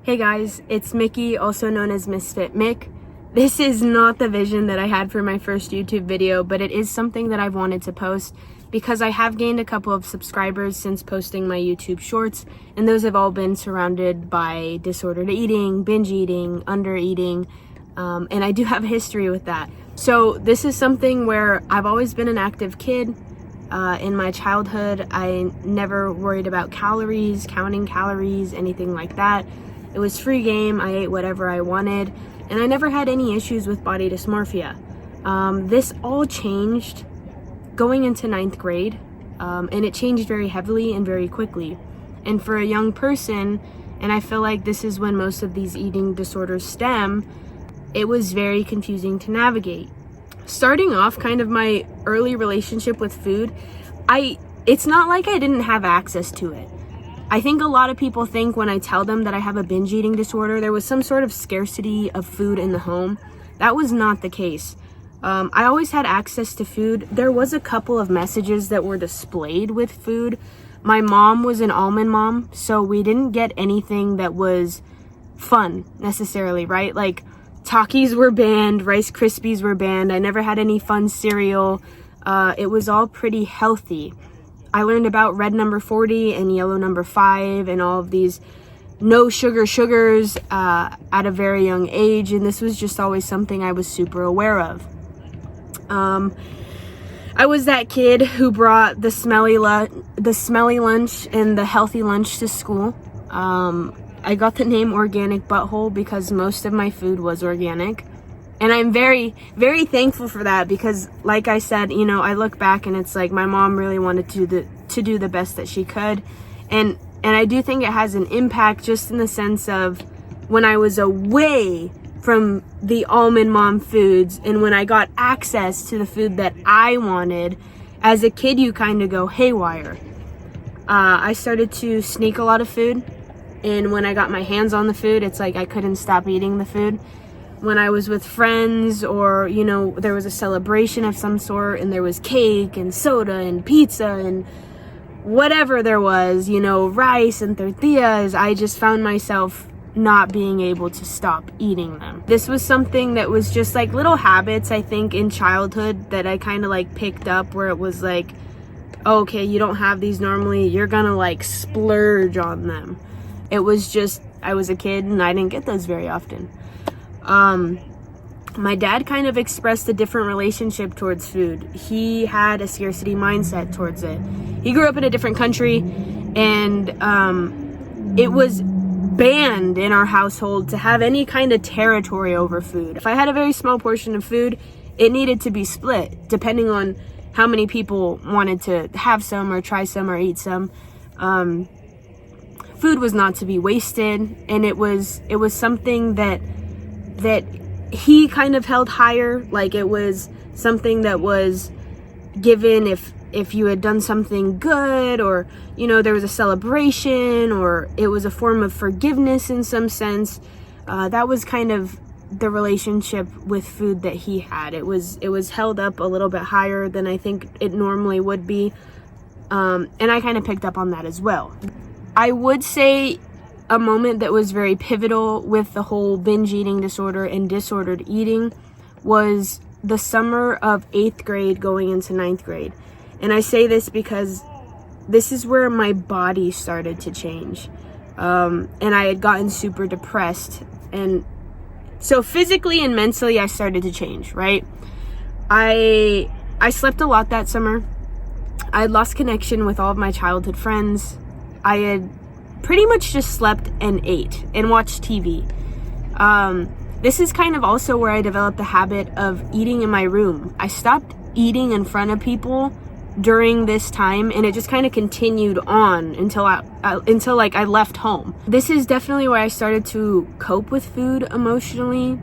Hey guys, it's Mickey, also known as Misfit Mick. This is not the vision that I had for my first YouTube video, but it is something that I've wanted to post because I have gained a couple of subscribers since posting my YouTube shorts, and those have all been surrounded by disordered eating, binge eating, under eating, and I do have a history with that. So this is something where I've always been an active kid. In my childhood, I never worried about calories, counting calories, anything like that. It was free game. I ate whatever I wanted, and I never had any issues with body dysmorphia. This all changed going into 9th grade, and it changed very heavily and very quickly. And for a young person, and I feel like this is when most of these eating disorders stem, it was very confusing to navigate. Starting off kind of my early relationship with food, it's not like I didn't have access to it. I think a lot of people think when I tell them that I have a binge eating disorder, there was some sort of scarcity of food in the home. That was not the case. I always had access to food. There was a couple of messages that were displayed with food. My mom was an almond mom, so we didn't get anything that was fun necessarily, right? Like Takis were banned, Rice Krispies were banned. I never had any fun cereal. It was all pretty healthy. I learned about red number 40 and yellow number 5 and all of these no sugar sugars at a very young age, and this was just always something I was super aware of. I was that kid who brought the smelly lunch and the healthy lunch to school. I got the name Organic Butthole because most of my food was organic. And I'm very, very thankful for that because, like I said, you know, I look back and it's like my mom really wanted to do the best that she could. And I do think it has an impact just in the sense of when I was away from the almond mom foods and when I got access to the food that I wanted, as a kid, you kind of go haywire. I started to sneak a lot of food. And when I got my hands on the food, it's like I couldn't stop eating the food. When I was with friends or, you know, there was a celebration of some sort and there was cake and soda and pizza and whatever there was, you know, rice and tortillas, I just found myself not being able to stop eating them. This was something that was just like little habits, I think, in childhood that I kind of like picked up where it was like, oh, okay, you don't have these normally, you're gonna like splurge on them. It was just, I was a kid and I didn't get those very often. My dad kind of expressed a different relationship towards food. He had a scarcity mindset towards it. He grew up in a different country, and it was banned in our household to have any kind of territory over food. If I had a very small portion of food, it needed to be split depending on how many people wanted to have some or try some or eat some. Food was not to be wasted, and it was something that he kind of held higher. Like it was something that was given if you had done something good, or, you know, there was a celebration, or it was a form of forgiveness in some sense. That was kind of the relationship with food that he had. It was held up a little bit higher than I think it normally would be. And I kind of picked up on that as well. I would say a moment that was very pivotal with the whole binge eating disorder and disordered eating was the summer of 8th grade going into 9th grade. And I say this because this is where my body started to change. And I had gotten super depressed. And so physically and mentally, I started to change, right? I slept a lot that summer. I had lost connection with all of my childhood friends. I had pretty much just slept and ate and watched TV. This is kind of also where I developed the habit of eating in my room. I stopped eating in front of people during this time, and it just kind of continued on until I left home. This is definitely where I started to cope with food emotionally,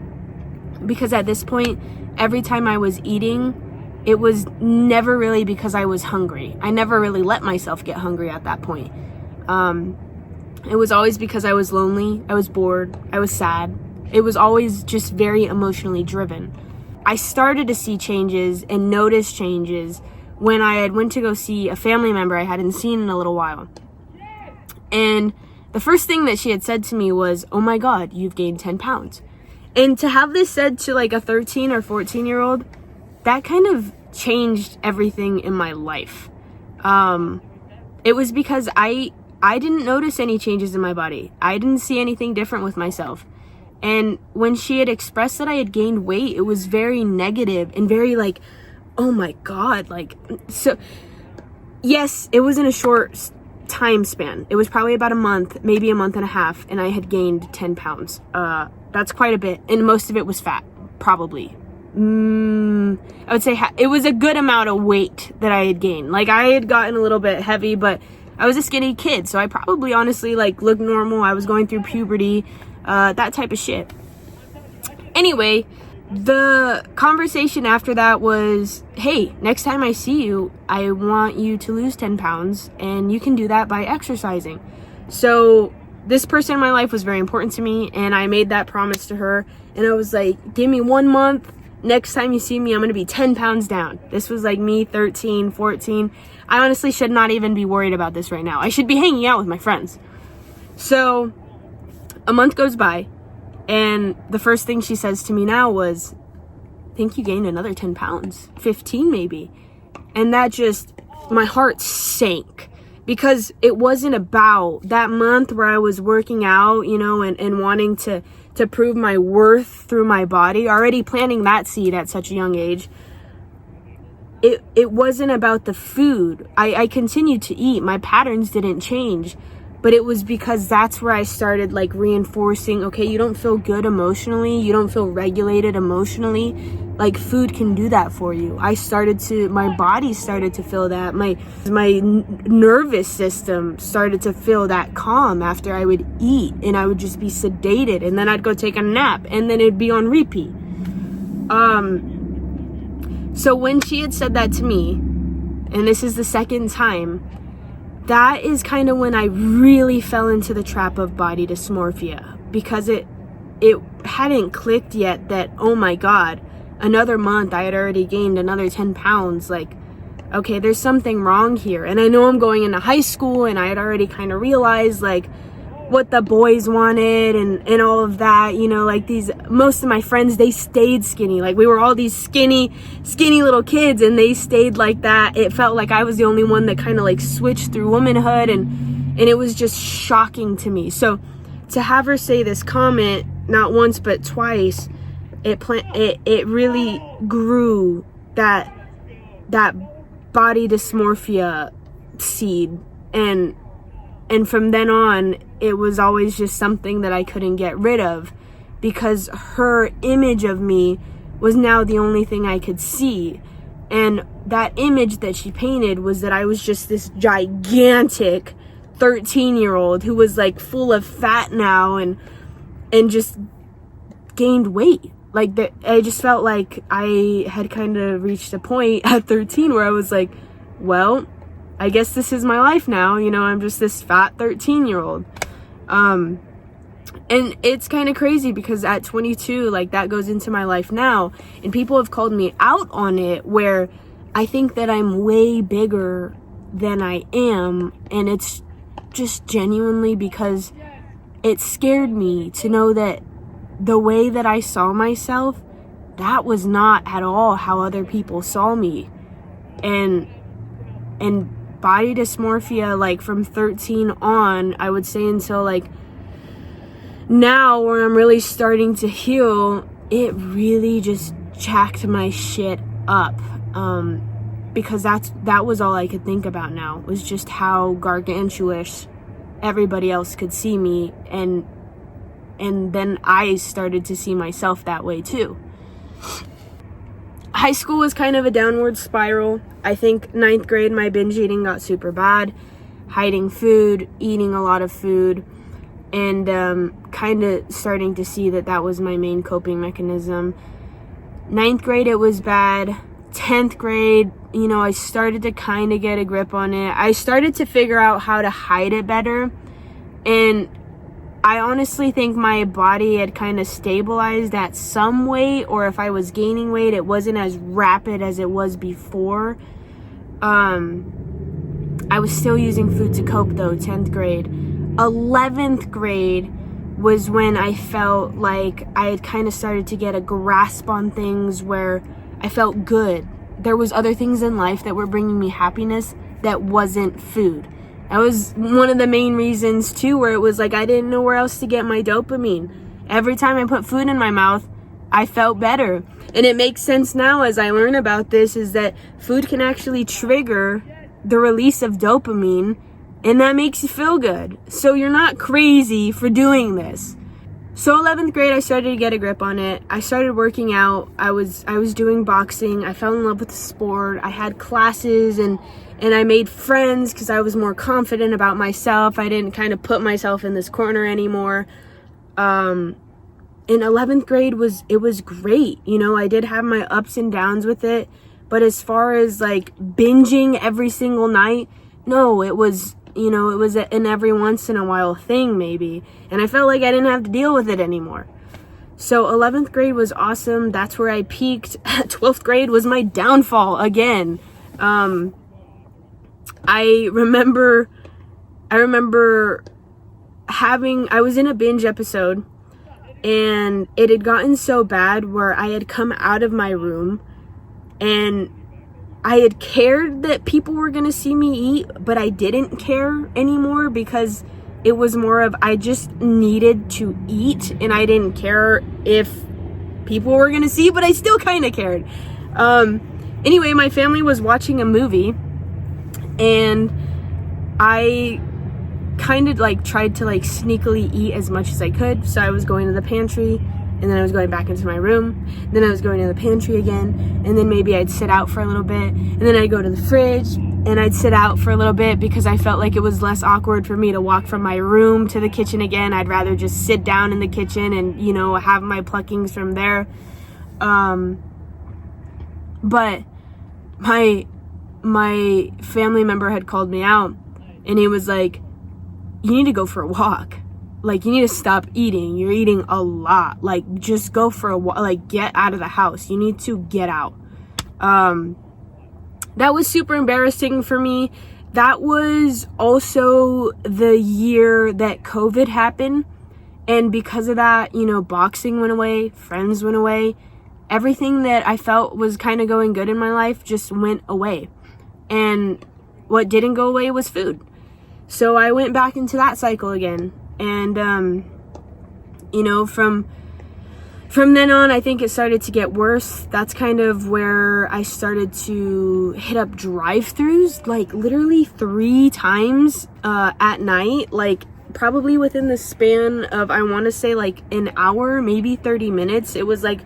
because at this point, every time I was eating, it was never really because I was hungry. I never really let myself get hungry at that point. It was always because I was lonely, I was bored, I was sad. It was always just very emotionally driven. I started to see changes and notice changes when I had went to go see a family member I hadn't seen in a little while. And the first thing that she had said to me was, "Oh my God, you've gained 10 pounds." And to have this said to like a 13 or 14-year-old, that kind of changed everything in my life. It was because I didn't notice any changes in my body. I didn't see anything different with myself. And when she had expressed that I had gained weight, it was very negative and very like, oh my God, like, so yes, it was in a short time span. It was probably about a month, maybe a month and a half, and I had gained 10 pounds. That's quite a bit, and most of it was fat, probably. I would say it was a good amount of weight that I had gained. Like, I had gotten a little bit heavy, but I was a skinny kid, so I probably honestly like looked normal. I was going through puberty, that type of shit. Anyway, the conversation after that was, hey, next time I see you, I want you to lose 10 pounds, and you can do that by exercising. So this person in my life was very important to me, and I made that promise to her, and I was like, give me 1 month. Next time you see me, I'm going to be 10 pounds down. This was like me, 13, 14. I honestly should not even be worried about this right now. I should be hanging out with my friends. So a month goes by, and the first thing she says to me now was, I think you gained another 10 pounds, 15 maybe. And that just, my heart sank, because it wasn't about that month where I was working out, you know, and wanting to prove my worth through my body, already planting that seed at such a young age. It wasn't about the food. I continued to eat. My patterns didn't change. But it was because that's where I started like reinforcing, okay, you don't feel good emotionally, you don't feel regulated emotionally, like food can do that for you. My body started to feel that. My nervous system started to feel that calm after I would eat, and I would just be sedated, and then I'd go take a nap, and then it'd be on repeat. So when she had said that to me, and this is the second time, that is kind of when I really fell into the trap of body dysmorphia, because it hadn't clicked yet that, oh my God, another month I had already gained another 10 pounds. Like, okay, there's something wrong here. And I know I'm going into high school, and I had already kind of realized like what the boys wanted and all of that, you know, like most of my friends, they stayed skinny. Like, we were all these skinny little kids, and they stayed like that. It felt like I was the only one that kind of like switched through womanhood, and it was just shocking to me. So to have her say this comment not once but twice, it really grew that body dysmorphia seed, and from then on, it was always just something that I couldn't get rid of, because her image of me was now the only thing I could see. And that image that she painted was that I was just this gigantic 13-year-old who was like full of fat now and just gained weight. Like, I just felt like I had kind of reached a point at 13 where I was like, well, I guess this is my life now. You know, I'm just this fat 13-year-old. And it's kind of crazy because at 22, like, that goes into my life now. And people have called me out on it, where I think that I'm way bigger than I am. And it's just genuinely because it scared me to know that the way that I saw myself, that was not at all how other people saw me. And body dysmorphia, like from 13 on, I would say until like now, where I'm really starting to heal, it really just jacked my shit up. Because that was all I could think about now, was just how gargantuous everybody else could see me, and then I started to see myself that way too. High school was kind of a downward spiral. I think 9th grade, my binge eating got super bad. Hiding food, eating a lot of food, and kind of starting to see that was my main coping mechanism. 9th grade, it was bad. 10th grade, you know, I started to kind of get a grip on it. I started to figure out how to hide it better. And I honestly think my body had kind of stabilized at some weight, or if I was gaining weight, it wasn't as rapid as it was before. I was still using food to cope though, 10th grade. 11th grade was when I felt like I had kind of started to get a grasp on things where I felt good. There was other things in life that were bringing me happiness that wasn't food. That was one of the main reasons too, where it was like I didn't know where else to get my dopamine. Every time I put food in my mouth, I felt better. And it makes sense now as I learn about this, is that food can actually trigger the release of dopamine, and that makes you feel good. So you're not crazy for doing this. So 11th grade, I started to get a grip on it. I started working out. I was doing boxing. I fell in love with the sport. I had classes and I made friends because I was more confident about myself. I didn't kind of put myself in this corner anymore. In 11th grade was great. You know, I did have my ups and downs with it. But as far as like binging every single night, no, it was an every once in a while thing maybe. And I felt like I didn't have to deal with it anymore. So 11th grade was awesome. That's where I peaked. 12th grade was my downfall again. I remember I was in a binge episode, and it had gotten so bad where I had come out of my room and I had cared that people were going to see me eat, but I didn't care anymore because it was more of I just needed to eat, and I didn't care if people were going to see, but I still kind of cared. Anyway, my family was watching a movie, and I kind of like tried to like sneakily eat as much as I could. So I was going to the pantry, and then I was going back into my room, then I was going to the pantry again, and then maybe I'd sit out for a little bit, and then I'd go to the fridge and I'd sit out for a little bit because I felt like it was less awkward for me to walk from my room to the kitchen again. I'd rather just sit down in the kitchen and, you know, have my pluckings from there. But my family member had called me out, and he was like, you need to go for a walk. Like, you need to stop eating. You're eating a lot. Like, just go for a walk. Like, get out of the house. You need to get out. That was super embarrassing for me. That was also the year that COVID happened. And because of that, you know, boxing went away. Friends went away. Everything that I felt was kind of going good in my life just went away. And what didn't go away was food. So I went back into that cycle again. And, you know, from then on, I think it started to get worse. That's kind of where I started to hit up drive-thrus, like literally 3 times at night, like probably within the span of, I want to say like an hour, maybe 30 minutes. It was like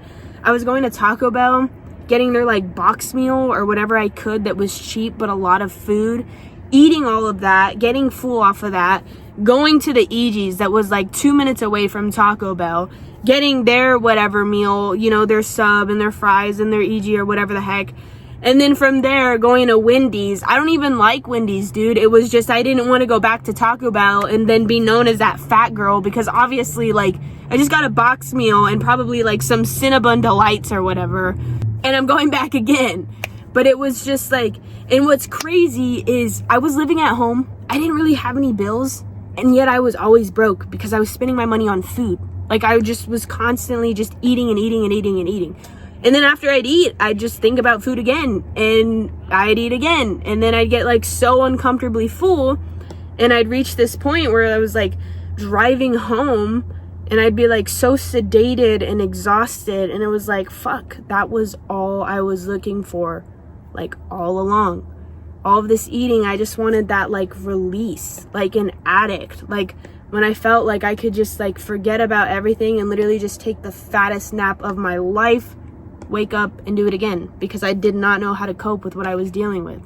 I was going to Taco Bell, getting their like box meal or whatever I could that was cheap but a lot of food, eating all of that, getting full off of that, going to the EG's that was like 2 minutes away from Taco Bell, getting their whatever meal, you know, their sub and their fries and their EG or whatever the heck. And then from there, going to Wendy's. I don't even like Wendy's, dude. It was just, I didn't want to go back to Taco Bell and then be known as that fat girl, because obviously, like, I just got a box meal and probably like some Cinnabon Delights or whatever, and I'm going back again. But it was just like, and what's crazy is I was living at home. I didn't really have any bills, and yet I was always broke because I was spending my money on food. Like, I just was constantly just eating and eating and eating and eating. And then after I'd eat, I'd just think about food again, and I'd eat again. And then I'd get like so uncomfortably full, and I'd reach this point where I was like driving home, and I'd be like so sedated and exhausted. And it was like, fuck, that was all I was looking for, like all along. All of this eating, I just wanted that like release, like an addict. Like when I felt like I could just like forget about everything and literally just take the fattest nap of my life, wake up and do it again, because I did not know how to cope with what I was dealing with.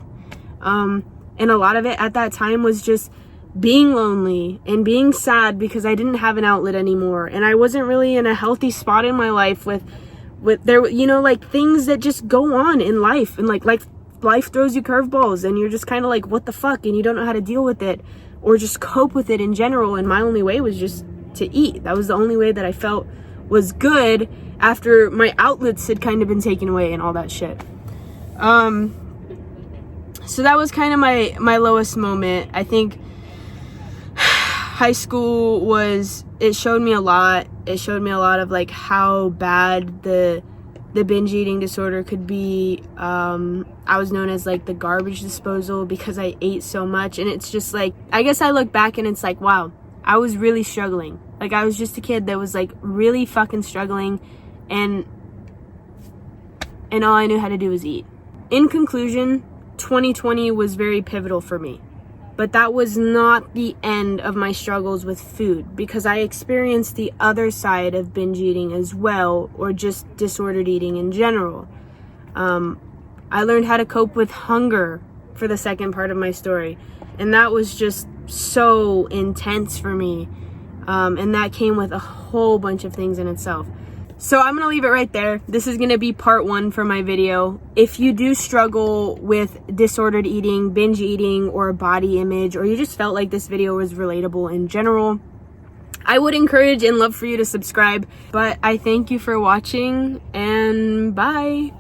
And a lot of it at that time was just being lonely and being sad because I didn't have an outlet anymore, and I wasn't really in a healthy spot in my life with there, you know, like things that just go on in life, and like life throws you curveballs and you're just kind of like, what the fuck, and you don't know how to deal with it or just cope with it in general. And my only way was just to eat. That was the only way that I felt was good after my outlets had kind of been taken away and all that shit. So that was kind of my lowest moment. I think high school it showed me a lot. It showed me a lot of like how bad the binge eating disorder could be. I was known as like the garbage disposal because I ate so much, and it's just like, I guess I look back and it's like, wow, I was really struggling. Like, I was just a kid that was like really fucking struggling, and all I knew how to do was eat. In conclusion, 2020 was very pivotal for me. But that was not the end of my struggles with food, because I experienced the other side of binge eating as well, or just disordered eating in general. I learned how to cope with hunger for the second part of my story, and that was just so intense for me. And that came with a whole bunch of things in itself. So I'm gonna leave it right there. This is gonna be part 1 for my video. If you do struggle with disordered eating, binge eating, or body image, or you just felt like this video was relatable in general, I would encourage and love for you to subscribe. But I thank you for watching, and bye.